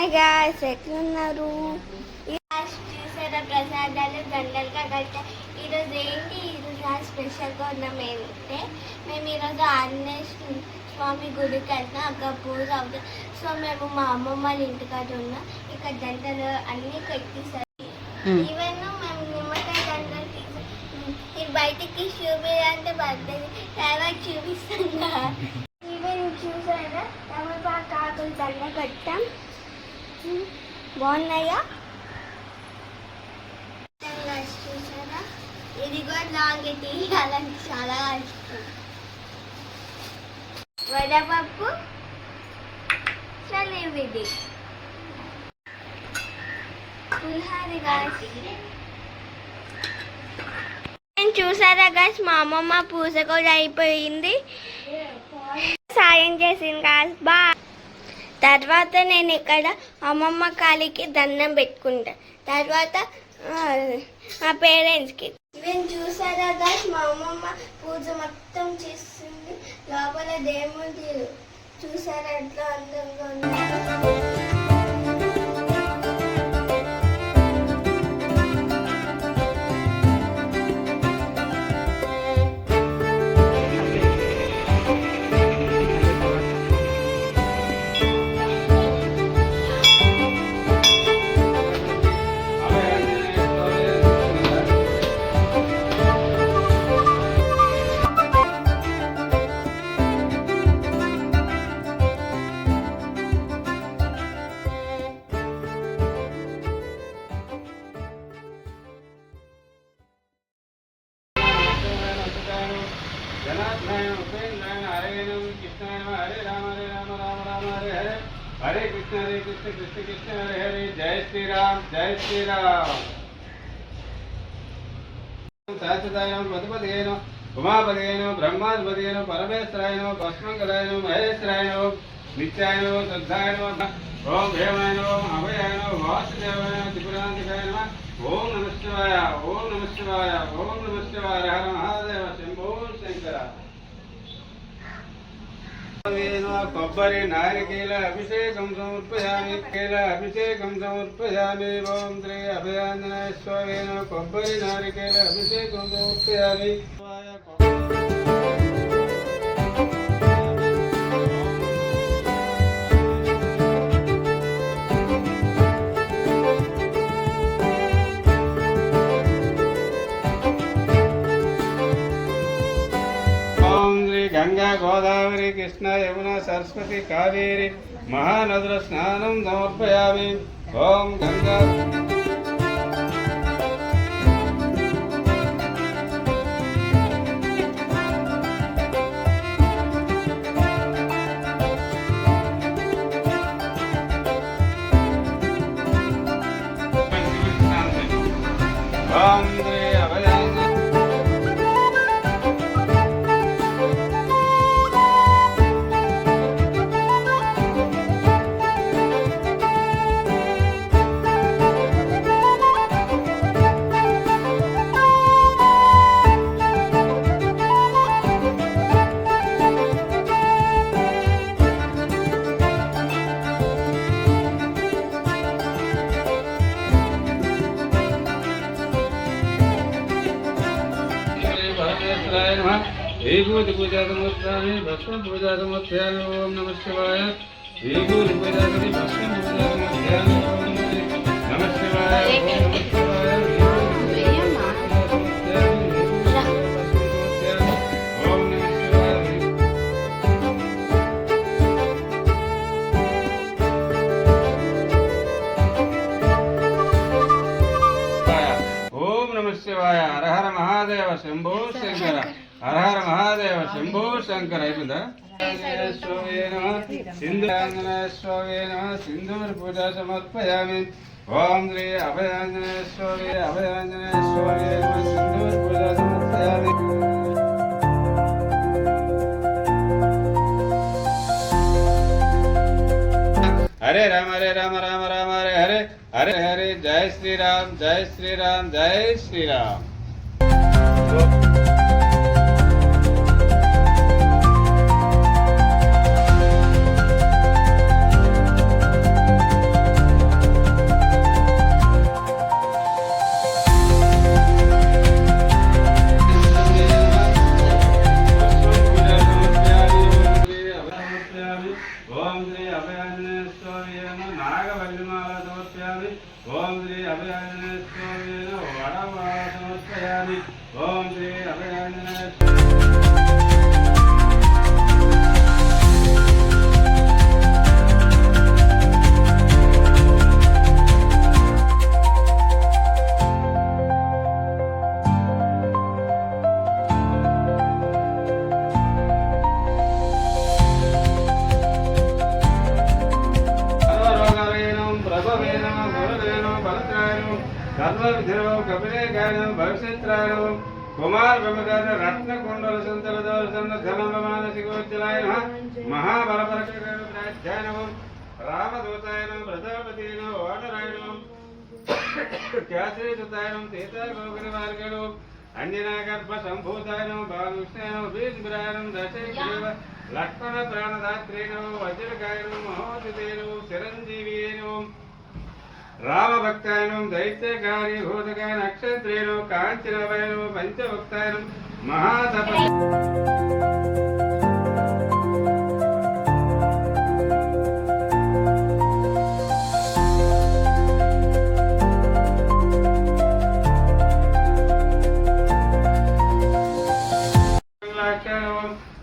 Hi guys, ఎట్లున్నారు? చూసారా ప్రసాదాలు గంటలుగా కలిసి ఈరోజు ఏంటి? ఈరోజు స్పెషల్గా ఉన్నాం ఏంటంటే మేము ఈరోజు ఆంజనేయ స్వామి గుడికి వెళ్తాం. అక్కడ పూజ అవుతుంది. సో మేము మా అమ్మమ్మ వాళ్ళ ఇంటికాడ ఉన్నాం. ఇక్కడ గంటలు అన్నీ పెట్టేసారు. ఈవెన్ మేము నిమ్మకాయ గంటలు తీసాం. ఇది బయటికి చూపించాలంటే పడుతుంది, తర్వాత చూపిస్తుందా? ఈవెన్ చూసారా తమలపాకు ఆకులు దండ కట్టాం. బాగున్నాయా? చూసారా? ఇది కూడా లాంగ్ తీయాలని చాలా ఇష్టం. వడపప్పు చలివిది పులిహారి గాయస్. చూసారా గాయస్, మా అమ్మమ్మ పూజ కూడా అయిపోయింది, సాయం చేసింది గాయస్. బాయ్. తర్వాత నేను ఇక్కడ అమ్మమ్మ కాలికి దండం పెట్టుకుంటా, తర్వాత మా పేరెంట్స్కి. ఈవెన్ చూసారా గాయస్, మా అమ్మమ్మ పూజ మొత్తం చేస్తుంది. లోపల దేవుడు చూసారా ఎట్లా అందంగా ఉంది. हरे कृष्ण कृष्ण कृष्ण हरे हरे. जय श्री राम जय श्री राम. शाश्वताय नमः मधुपतये नमः उमापतये नमः ब्रह्माधिपतये नमः परमेश्वराय नमः भस्मंकराय नमः महेश्वराय नमः नित्याय नमः शुद्धाय नमः ओम हेमाय नमः अभयाय नमः वासुदेवाय नमः त्रिपुरांतिकाय नमः ओम नमः शिवाय ओम नमः शिवाय ओम नमः शिवाय. हर महादेव शंभो शंकर. కొబ్బరి నారికేల అభిషేకం సమర్పయామి. కేల అభిషేకం సమర్పయామి. ఓం శ్రీ అభయాంజనేయ స్వామి నమః. కొబ్బరి నారికేల అభిషేకం సమర్పయామి. గంగా గోదావరి కృష్ణ యమున సరస్వతి కావేరి మహానదుల స్నానం సమర్పయామి. ఓం గంగా ఓం శ్రీ అభయాంజనేయ. विभूति पूजा समर्पयामि. भस्म पूजा समर्पयामि. ओम नमः शिवाय. विभूति पूजा करि भस्म पूजा समर्पयामि. ओम नमः शिवाय. ओम नमः शिवाय. ओम नमः शिवाय. ओम नमः शिवाय. हर हर महादेव शंभो शंकर. हर हर महादेव शंभो शंकर. అయిపోయిందా? సింధూరాంజనేయ స్వామి నమః. సింధూర పూజ సమర్పయామి. ఓం శ్రీ అభయాంజనేయ స్వామి అభయాంజనేయ స్వామి నమః. సింధూర పూజ సమర్పయామి. हरे राम राम राम हरे हरे हरे हरे. जय श्री राम जय श्री राम जय श्री राम. నాగవల్లిమాల సమర్పయామి. ఓం శ్రీ అభయాంజనేయ స్వామి వడమాల సమర్పయామి. ఓం శ్రీ అభయాంజనేయ కర్మవిధిరో కపిలేకాయనం భవిష్యత్రాయణం కుమార్ బ్రహ్మచార రత్న కుండల సంతల దోషన్న ధనమ మానసికోజ్జలాయన మహాబలపరకాధ్యాయనం రామదూతాయనం ప్రజాపతియనం ఓటరాయణం కేసరీసుతాయనం సీతాగోగుని మార్గణం అంజనాగర్భ సంభూతాయనం బాలకృష్ణాయనం బీజ్బిరాయనం దశైవ లక్ష్మణ ప్రాణదాత్రేణం వజ్రకాయనం మహోదితేనం చిరంజీవియేనం రామభక్తాయనం దైత్యకారి భూతకాయ నక్షత్రేణు కాంచనవయనం పంచభక్తాయనం మహాతప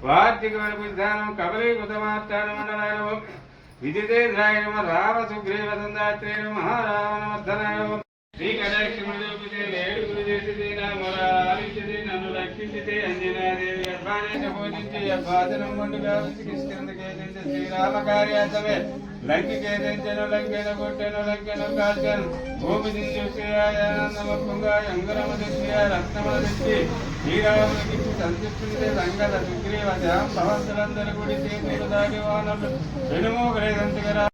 వార్తికవనం కబలీకృతమాష్టానమండలాయనం విజితేంద్రాయ నమ రామ సుగ్రీవ సందాత్రేణ మహారావణమర్ధనాయ శ్రీకటాక్షములోపితే వేడుకులు చేసితే నా మొరాలించితే నన్ను రక్షించితే అంజనాదేవి గర్భానేట పూజించి అభాసనం వండుగా కిష్కిందకేదించ శ్రీరామకార్యాసమే లంకికేదించను లంకెన కొట్టెను లంకెను కాల్చను భూమి దించుగా అంగురమదిత్య రత్నమదిత్తి శ్రీరామునికి సంతృప్తించే సంగత సుగ్రీవ శ్యాం భవంతులందరూ గుడి చేతులు దాగి వానలు వెనుమోగలేదంతగరా